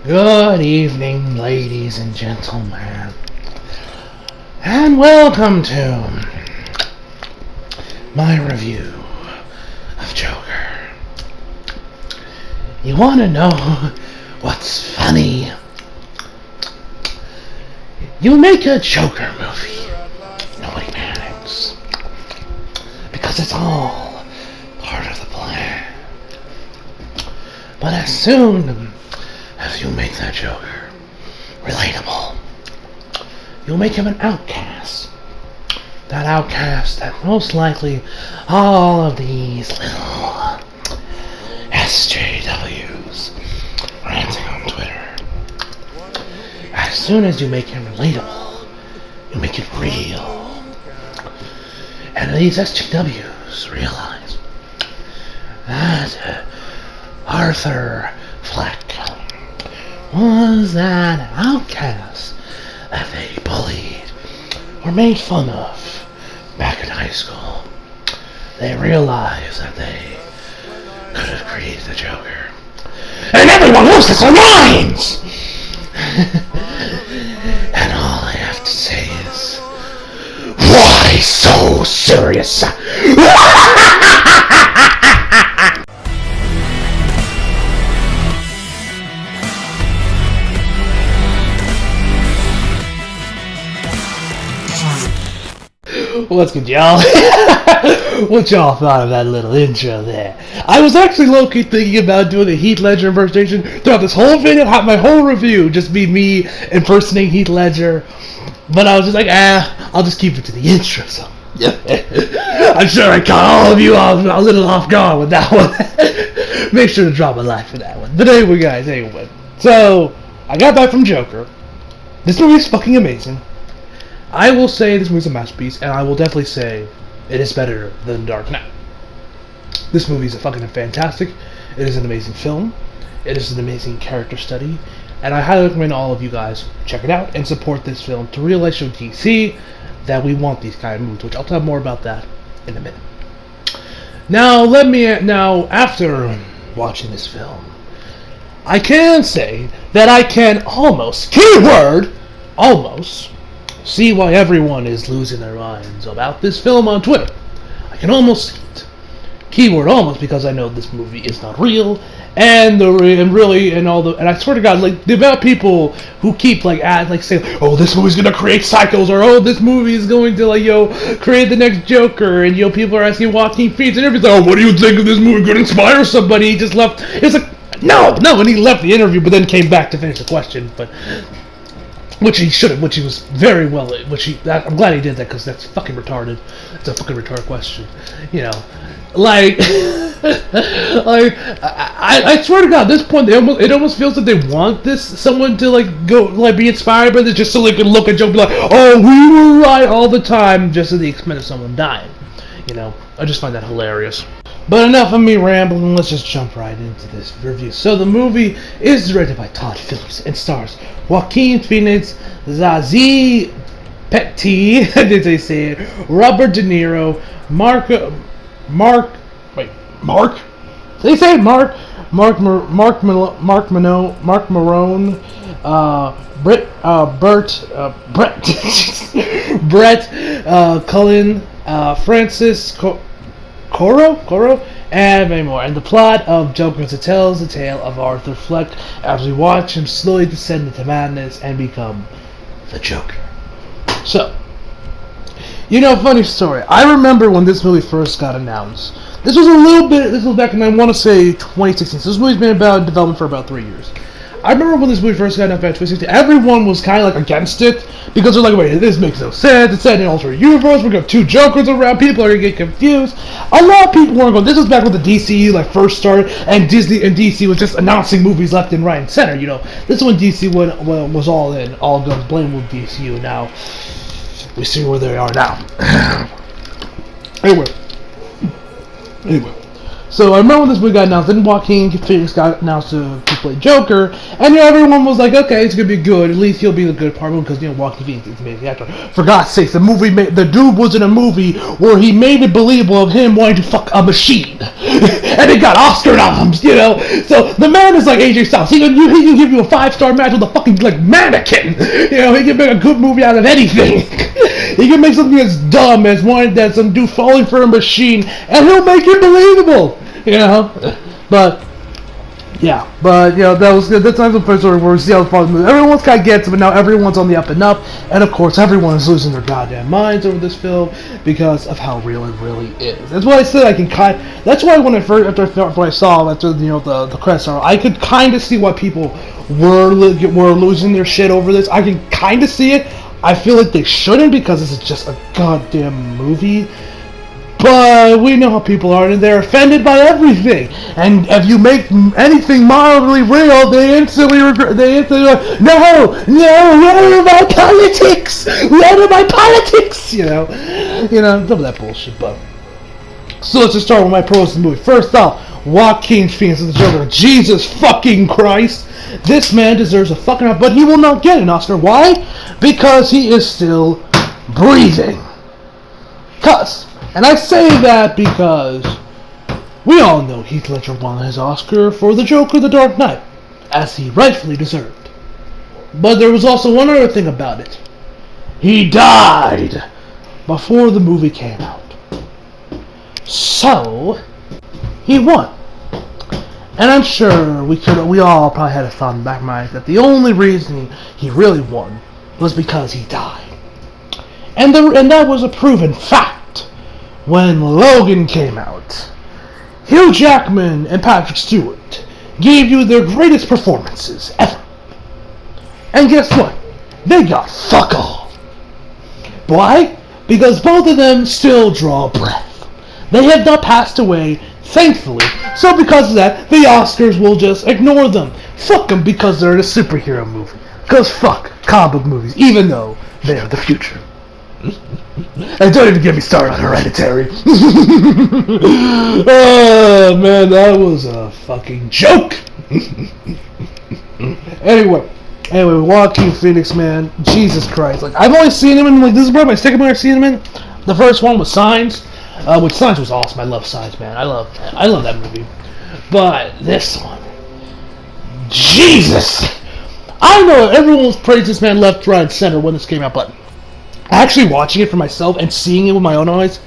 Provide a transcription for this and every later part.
Good evening, ladies and gentlemen, and welcome to my review of Joker. You want to know what's funny? You make a Joker movie, nobody panics, because it's all part of the plan. But as soon as you make that Joker relatable, you'll make him an outcast. That outcast that most likely all of these little SJWs ranting on Twitter. As soon as you make him relatable, you make it real. And these SJWs realize that Arthur Fleck was that outcast that they bullied or made fun of back in high school. They realized that they could have created the Joker, and everyone loses their minds. And all I have to say is, why so serious? What's good, y'all? What y'all thought of that little intro there? I was actually low-key thinking about doing a Heath Ledger impersonation throughout this whole video, my whole review, just be me impersonating Heath Ledger. But I was just like, I'll just keep it to the intro, so. Yeah. I'm sure I caught all of you off a little off guard with that one. Make sure to drop a like for that one. But anyway, guys, so, I got back from Joker. This movie is fucking amazing. I will say this movie's a masterpiece, and I will definitely say it is better than Dark Knight. This movie is fucking fantastic. It is an amazing film. It is an amazing character study, and I highly recommend all of you guys check it out and support this film to realize show DC that we want these kind of movies, which I'll talk more about that in a minute. Now, after watching this film, I can say that I can almost, keyword, almost, see why everyone is losing their minds about this film on Twitter. I can almost see it. Keyword almost, because I know this movie is not real, and I swear to God, like the amount of people who keep saying, oh, this movie's gonna create psychos, or oh, this movie is going to create the next Joker, and people are asking Joaquin Phoenix, and everything. Oh, what do you think of this movie? Could inspire somebody? He just left. It's like no, and he left the interview, but then came back to finish the question, but. Which he should have, which he was very well, I'm glad he did that, because that's fucking retarded. It's a fucking retarded question. I swear to God, at this point, it almost feels like they want someone to, be inspired by this, just so they can look at Joe and be like, oh, we were right all the time, just at the expense of someone dying. I just find that hilarious. But enough of me rambling, let's just jump right into this review. So the movie is directed by Todd Phillips and stars Joaquin Phoenix, Zazie Petit, did they say it? Robert De Niro, Mark? Did they say it? Mark Marone, Brett Cullen, Francis Coro, and many more. And the plot of Joker tells the tale of Arthur Fleck as we watch him slowly descend into madness and become the Joker. So, funny story. I remember when this movie first got announced. This was back in, I want to say, 2016. So this movie's been in development for about 3 years. I remember when this movie first got announced back in 2016, everyone was kind of against it, because they're like, wait, this makes no sense, it's set in an alternate universe, we're going to have two Jokers around, people are going to get confused. A lot of people weren't going, this was back when the DCU first started, and DC was just announcing movies left and right and center, This is when DC was all in, all guns blame with DCU, and now we see where they are now. Anyway. So I remember when this movie got announced, then Joaquin Phoenix got announced to play Joker, and everyone was like, okay, it's gonna be good. At least he'll be the good part because Joaquin Phoenix is an amazing actor. For God's sakes, the dude was in a movie where he made it believable of him wanting to fuck a machine, and it got Oscar noms. So the man is like AJ Styles. He can give you a 5-star match with a fucking mannequin. He can make a good movie out of anything. He can make something as dumb as wanting that some dude falling for a machine, and he'll make it believable. But that was good. That's not the first where we see how the movie. Everyone's kind of gets it, but now everyone's on the up and up, and of course everyone is losing their goddamn minds over this film because of how real it really is. That's why I said that's why when I saw after the credits, I could kind of see why people were losing their shit over this. I can kind of see it. I feel like they shouldn't because this is just a goddamn movie. But we know how people are, and they're offended by everything. And if you make anything mildly real, they instantly regret. They instantly like, no, what are my politics? What are my politics? Some of that bullshit. But so let's just start with my pros of the movie. First off, Joaquin Phoenix is the Joker. Jesus fucking Christ. This man deserves a fucking Oscar, but he will not get an Oscar. Why? Because he is still breathing. And I say that because we all know Heath Ledger won his Oscar for The Joker: The Dark Knight, as he rightfully deserved. But there was also one other thing about it. He died before the movie came out. So, he won. And I'm sure we all probably had a thought in the back of my mind that the only reason he really won was because he died. And that was a proven fact when Logan came out. Hugh Jackman and Patrick Stewart gave you their greatest performances ever. And guess what? They got fuck all. Why? Because both of them still draw breath. They have not passed away, thankfully. So because of that, the Oscars will just ignore them. Fuck them because they're in a superhero movie. Because fuck comic book movies, even though they are the future. And don't even get me started on Hereditary. Oh man, that was a fucking joke. Anyway, Joaquin Phoenix, man, Jesus Christ! I've only seen him in this is probably my second movie I've seen him in. The first one was Signs, which Signs was awesome. I love Signs, man. I love that movie. But this one, Jesus! I know everyone was praising this man left, right, and center when this came out, but actually watching it for myself and seeing it with my own eyes,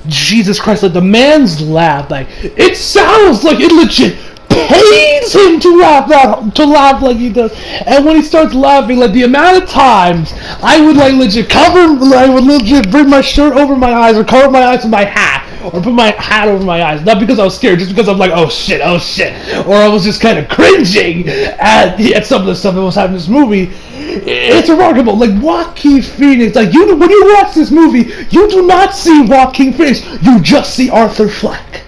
Jesus Christ, the man's laugh, it sounds like it legit pays him to laugh like he does. And when he starts laughing, the amount of times I would legit bring my shirt over my eyes or cover my eyes with my hat. Or put my hat over my eyes. Not because I was scared, just because I'm like, oh shit. Or I was just kind of cringing at some of the stuff that was happening in this movie. It's remarkable. Joaquin Phoenix, when you watch this movie, you do not see Joaquin Phoenix. You just see Arthur Fleck.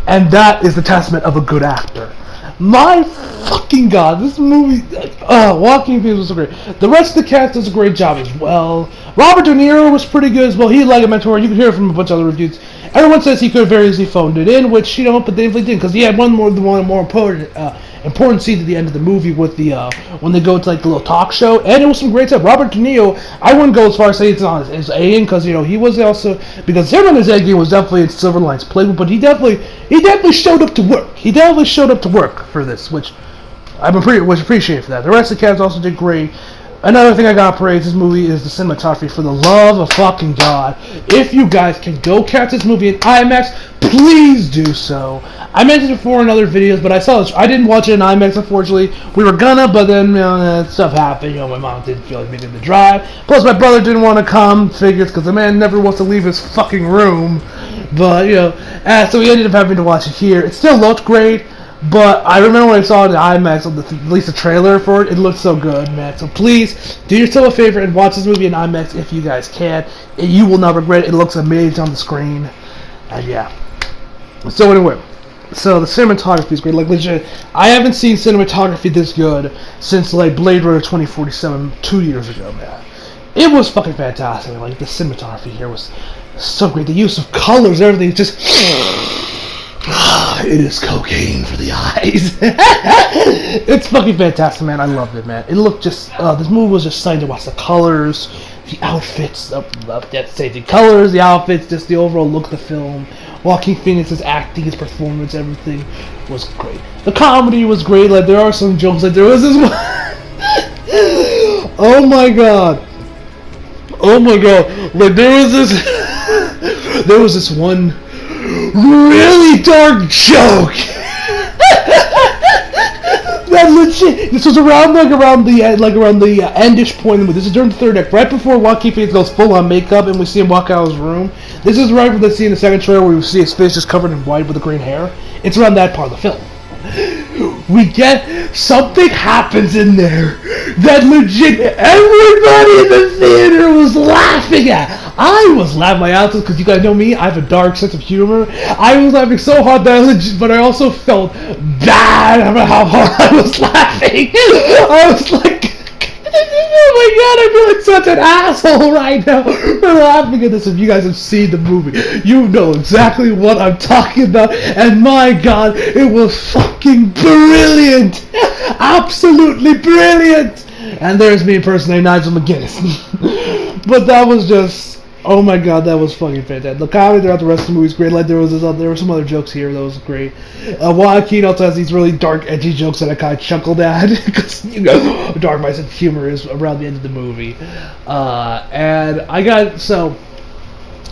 And that is the testament of a good actor. My fucking God, this movie, Joaquin Phoenix was so great. The rest of the cast does a great job as well. Robert De Niro was pretty good as well. He like a mentor. You can hear it from a bunch of other reviews. Everyone says he could have very easily phoned it in, which but they definitely didn't, because he had one more important scene at the end of the movie with the when they go to the little talk show, and it was some great stuff. Robert De Niro, I wouldn't go as far as saying it's on his A because he was also, because Simon his A was definitely in Silver Linings Playbook, but he definitely showed up to work. He definitely showed up to work for this, which was appreciated for that. The rest of the cast also did great. Another thing I gotta praise this movie is the cinematography. For the love of fucking God, if you guys can go catch this movie in IMAX, please do so. I mentioned it before in other videos, but I didn't watch it in IMAX, unfortunately. We were gonna, but then stuff happened. My mom didn't feel like making the drive. Plus, my brother didn't want to come. Figures, because the man never wants to leave his fucking room. But so we ended up having to watch it here. It still looked great. But I remember when I saw it in IMAX, at least the trailer for it, it looked so good, man. So please, do yourself a favor and watch this movie in IMAX if you guys can. You will not regret it. It looks amazing on the screen. And yeah. So anyway, so the cinematography is great. Legit, I haven't seen cinematography this good since Blade Runner 2047 2 years ago, man. It was fucking fantastic. The cinematography here was so great. The use of colors, everything, just It is cocaine for the eyes. It's fucking fantastic, man. I loved it, man. It looked just, this movie was just stunning to watch. The colors, the outfits, the colors, the outfits, just the overall look of the film. Joaquin Phoenix's acting, his performance, everything was great. The comedy was great. Like, there are some jokes. Like, there was this one. Oh my god. Oh my god. Like, there was this one really dark joke. That legit. This was around the endish point of the movie. This is during the third act, right before Joaquin Phoenix goes full on makeup and we see him walk out of his room. This is right from the scene in the second trailer where we see his face just covered in white with the green hair. It's around that part of the film. We get something happens in there that legit everybody in the theater was laughing at. I was laughing my ass off because you guys know me. I have a dark sense of humor. I was laughing so hard that but I also felt bad about how hard I was laughing. I was like, oh my god, I feel like such an asshole right now for laughing at this. If you guys have seen the movie, you know exactly what I'm talking about. And my god, it was fucking brilliant. Absolutely brilliant. And there's me impersonating Nigel McGuinness. But that was just, oh my god, that was fucking fantastic. The comedy throughout the rest of the movie is great. Like there were some other jokes here that was great. Joaquin also has these really dark, edgy jokes that I kind of chuckled at because you know dark my sense of humor is around the end of the movie. And I got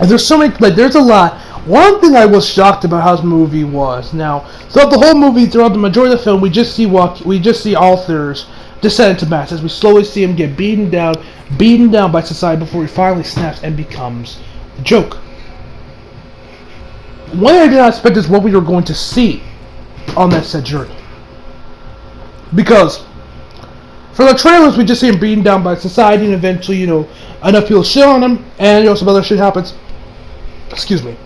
there's so many there's a lot. One thing I was shocked about how this movie was. Now, throughout the whole movie, throughout the majority of the film, we just see Arthur's descent into mass as we slowly see him get beaten down by society before he finally snaps and becomes the Joker. One thing I did not expect is what we were going to see on that said journey. Because for the trailers, we just see him beaten down by society, and eventually, enough people shit on him, and some other shit happens. Excuse me.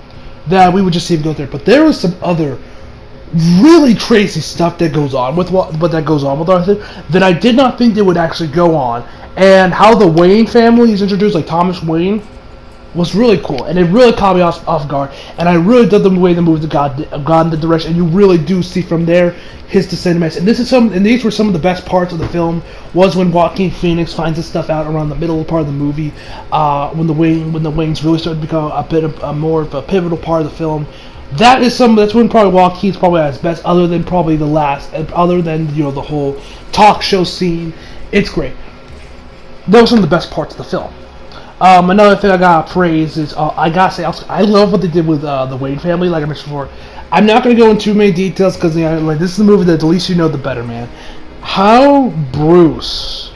That we would just see him go there. But there was some other really crazy stuff that goes on with Arthur that I did not think they would actually go on. And how the Wayne family is introduced, like Thomas Wayne, was really cool, and it really caught me off guard. And I really dug the way the movie got in the direction, and you really do see from there his descent into madness. And these were some of the best parts of the film. Was when Joaquin Phoenix finds this stuff out around the middle part of the movie, when the Waynes really started to become a bit of more of a pivotal part of the film. That's when probably Joaquin's probably at his best, other than the whole talk show scene. It's great. Those are some of the best parts of the film. Another thing I gotta praise is I gotta say I love what they did with the Wayne family. Like I mentioned before, I'm not gonna go into too many details because this is the movie that the least you know the better, man. How Bruce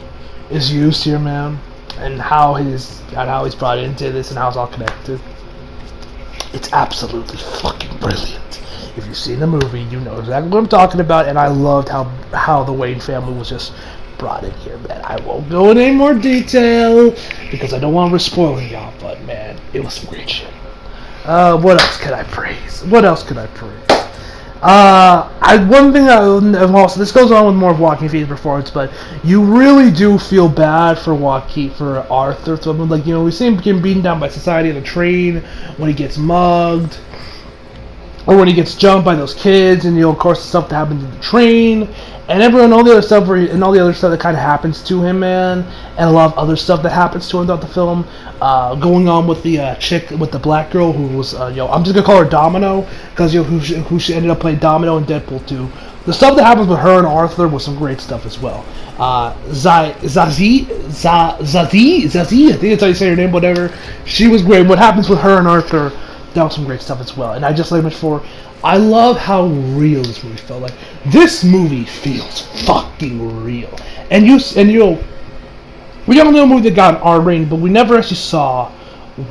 is used here, man, and how he's brought into this and how it's all connected. It's absolutely fucking brilliant. If you've seen the movie, you know exactly what I'm talking about, and I loved how the Wayne family was just brought in here, man. I won't go into any more detail because I don't want to risk spoiling y'all, but man, it was some great shit. What else could I praise? One thing also, this goes on with more of Joaquin Phoenix's performance, but you really do feel bad for Arthur. So, we see him getting beaten down by society on the train, when he gets mugged, or when he gets jumped by those kids, and of course the stuff that happens in the train, and all the other stuff that kind of happens to him, man, and a lot of other stuff that happens to him throughout the film, going on with the chick, with the black girl who was, I'm just gonna call her Domino, because who she ended up playing Domino in Deadpool 2. The stuff that happens with her and Arthur was some great stuff as well. Zazie, I think that's how you say her name, whatever. She was great. What happens with her and Arthur, that was some great stuff as well. And I just like before, I love how real this movie felt. Like this movie feels fucking real. And we don't know a movie that got an R rating, but we never actually saw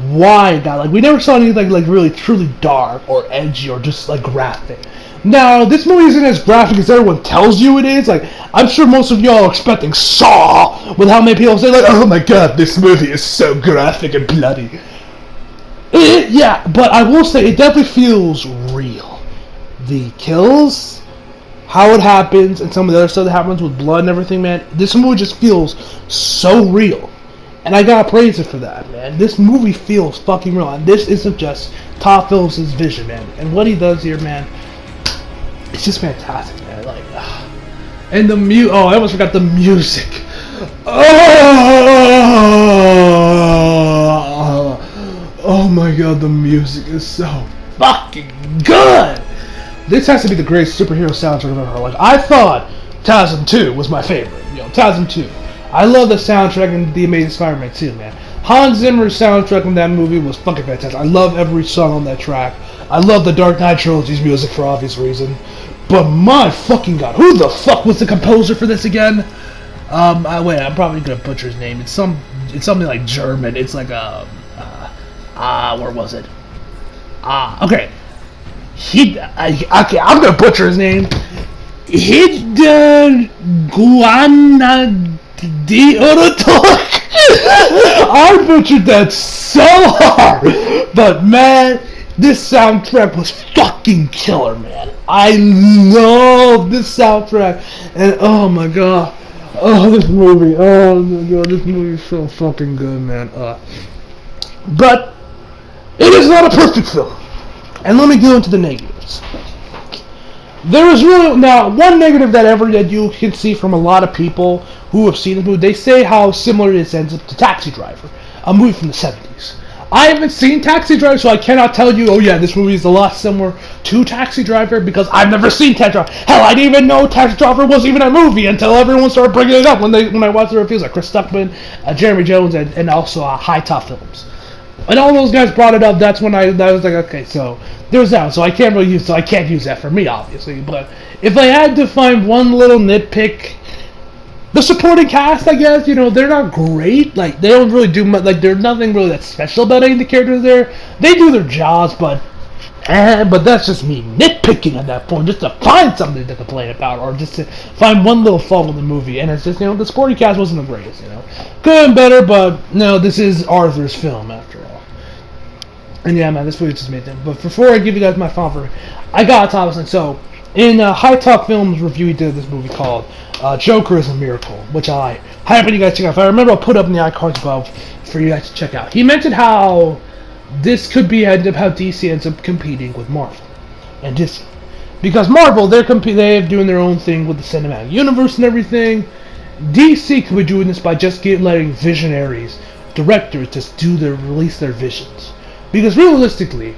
why it got we never saw anything like really truly dark or edgy or just graphic. Now, this movie isn't as graphic as everyone tells you it is. I'm sure most of y'all are expecting Saw, with how many people say oh my god, this movie is so graphic and bloody. Yeah, but I will say it definitely feels real. The kills, how it happens, and some of the other stuff that happens with blood and everything, man. This movie just feels so real. And I gotta praise it for that, man. This movie feels fucking real. And this isn't just Todd Phillips' vision, man. And what he does here, man, it's just fantastic, man. Like, and the oh, I almost forgot the music. Oh my god, the music is so fucking good. This has to be the greatest superhero soundtrack I've ever heard. Like, I thought TASM 2 was my favorite. TASM 2. I love the soundtrack and The Amazing Spider-Man 2, man. Hans Zimmer's soundtrack in that movie was fucking fantastic. I love every song on that track. I love the Dark Knight Trilogy's music for obvious reason. But my fucking god, who the fuck was the composer for this again? Wait, I'm probably gonna butcher his name. It's something like German. It's like where was it? Okay. Okay, I'm gonna butcher his name. Hidde Guanadi Orotok. I butchered that so hard, but man, this soundtrack was fucking killer, man. I love this soundtrack, and oh my god, this movie, oh my god, this movie is so fucking good, man. But it is not a perfect film, and let me go into the negatives. There is really now one negative that you can see from a lot of people who have seen the movie. They say how similar it ends up to Taxi Driver, a movie from the 70s. I haven't seen Taxi Driver, so I cannot tell you, oh yeah, this movie is a lot similar to Taxi Driver, because I've never seen Taxi Driver. Hell, I didn't even know Taxi Driver was even a movie until everyone started bringing it up when I watched the reviews, like Chris Stuckman, Jeremy Jones, and also High Top Films. And all those guys brought it up. That's when I was like, okay, so there's that. So I can't use that for me, obviously. But if I had to find one little nitpick, the supporting cast, I guess, they're not great. Like, they don't really do much. Like, there's nothing really that's special about any of the characters there. They do their jobs, but that's just me nitpicking at that point, just to find something to complain about, or just to find one little fault in the movie. And it's just, the supporting cast wasn't the greatest, Good and better, but no, this is Arthur's film after all. And yeah, man, this movie just made them. But before I give you guys my final verdict, I got Thomason. So, in High Top Films review, he did this movie called Joker is a Miracle, which I highly you guys check out. If I remember, I'll put up in the iCards above for you guys to check out. He mentioned how this could be how DC ends up competing with Marvel and Disney, because Marvel they're doing their own thing with the cinematic universe and everything. DC could be doing this by just letting visionaries, directors, just release their visions. Because realistically,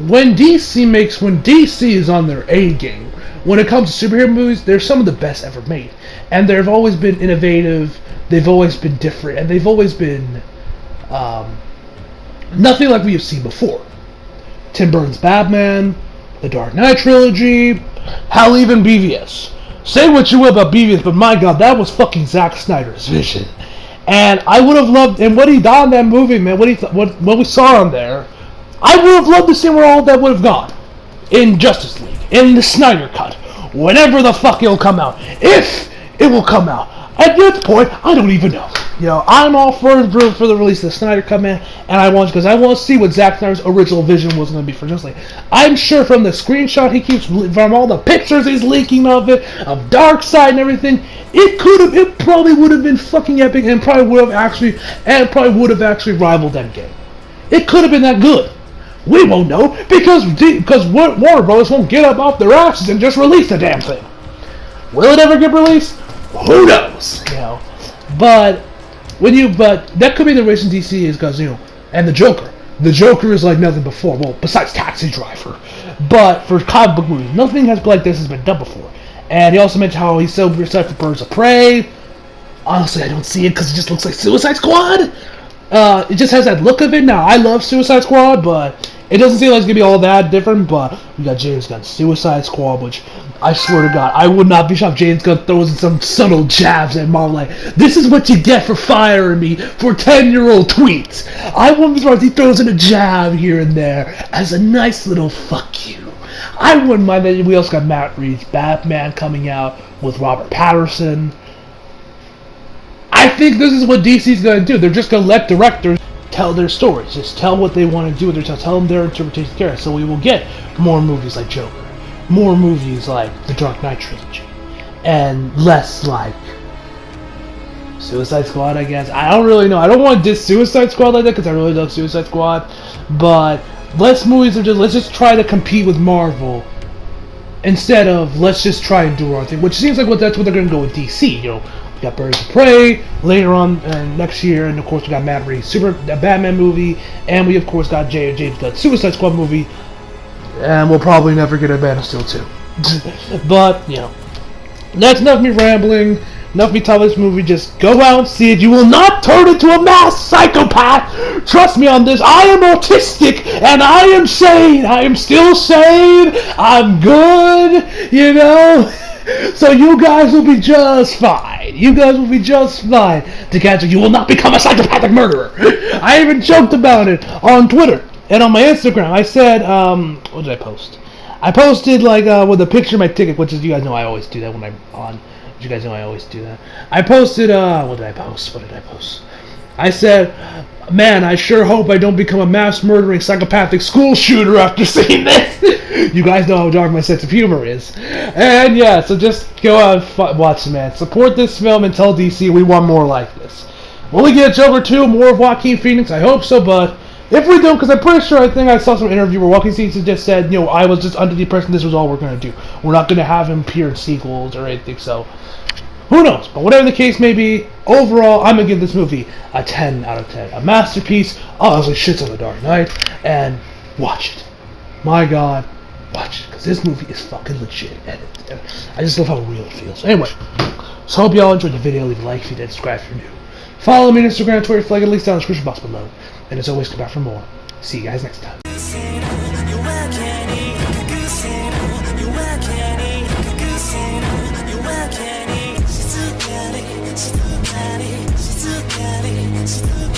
when DC is on their A game, when it comes to superhero movies, they're some of the best ever made. And they've always been innovative, they've always been different, and they've always been nothing like we have seen before. Tim Burton's Batman, the Dark Knight trilogy, hell, even BVS. Say what you will about BVS, but my god, that was fucking Zack Snyder's vision. And I would have loved, and what he done in that movie, man, what we saw on there, I would have loved to see where all that would have gone. In Justice League, in the Snyder Cut, whenever the fuck it'll come out. If it will come out. At this point, I don't even know. I'm all for the release of the Snyder Cut, man, and I want to see what Zack Snyder's original vision was going to be for Justice League. I'm sure from the screenshot he keeps, from all the pictures he's leaking of it, of Darkseid and everything, it probably would have been fucking epic, and probably would have actually rivaled Endgame. It could have been that good. We won't know because Warner Bros. Won't get up off their asses and just release the damn thing. Will it ever get released? Who knows? But that could be the reason DC is because and the Joker. The Joker is like nothing before. Well, besides Taxi Driver, but for comic book movies, nothing like this has been done before. And he also mentioned how he's so excited for Birds of Prey. Honestly, I don't see it because it just looks like Suicide Squad. It just has that look of it. Now, I love Suicide Squad, but it doesn't seem like it's going to be all that different. But we got James Gunn's Suicide Squad, which I swear to God, I would not be shocked if James Gunn throws in some subtle jabs at Marvel, like, this is what you get for firing me for 10-year-old tweets. I wouldn't be surprised if he throws in a jab here and there as a nice little fuck you. I wouldn't mind that. We also got Matt Reeves' Batman coming out with Robert Pattinson. I think this is what DC's going to do. They're just going to let directors tell their stories. Just tell what they want to do with their tell them their interpretation of characters. So we will get more movies like Joker, more movies like the Dark Knight trilogy, and less like Suicide Squad, I guess. I don't really know. I don't want to diss Suicide Squad like that because I really love Suicide Squad. But let's just try to compete with Marvel instead of let's just try and do our own thing, which seems like that's what they're going to go with DC. You know, we got Birds of Prey later on next year, and of course we got Matt Reeves' Batman movie, and we of course got James Gunn's Suicide Squad movie, and we'll probably never get a Man of Steel 2. But you know, that's enough of me rambling. Enough of me telling this movie. Just go out and see it. You will not turn into a mass psychopath. Trust me on this. I am autistic and I am sane. I am still sane. I'm good. You know. So you guys will be just fine. You guys will be just fine. To catch it, you will not become a psychopathic murderer. I even joked about it on Twitter and on my Instagram. I said, what did I post? I posted like with a picture of my ticket, which is, you guys know I always do that when I'm on. You guys know I always do that. I posted, what did I post? I said, man, I sure hope I don't become a mass murdering psychopathic school shooter after seeing this. You guys know how dark my sense of humor is. And yeah, so just go out and watch it, man. Support this film and tell DC we want more like this. Will we get Joker 2, more of Joaquin Phoenix? I hope so, but if we don't, because I'm pretty sure, I think I saw some interview where Joaquin Phoenix just said, you know, I was just under the impression this was all we're going to do. We're not going to have him appear in sequels or anything, so who knows? But whatever the case may be, overall, I'm going to give this movie a 10 out of 10. A masterpiece. Honestly, shit's on The Dark Knight. And watch it. My God, watch it. Because this movie is fucking legit. And I just love how real it feels. Anyway, so hope y'all enjoyed the video. Leave a like if you did. Subscribe if you're new. Follow me on Instagram and Twitter. Flag at least down in the description box below. And as always, come back for more. See you guys next time. She's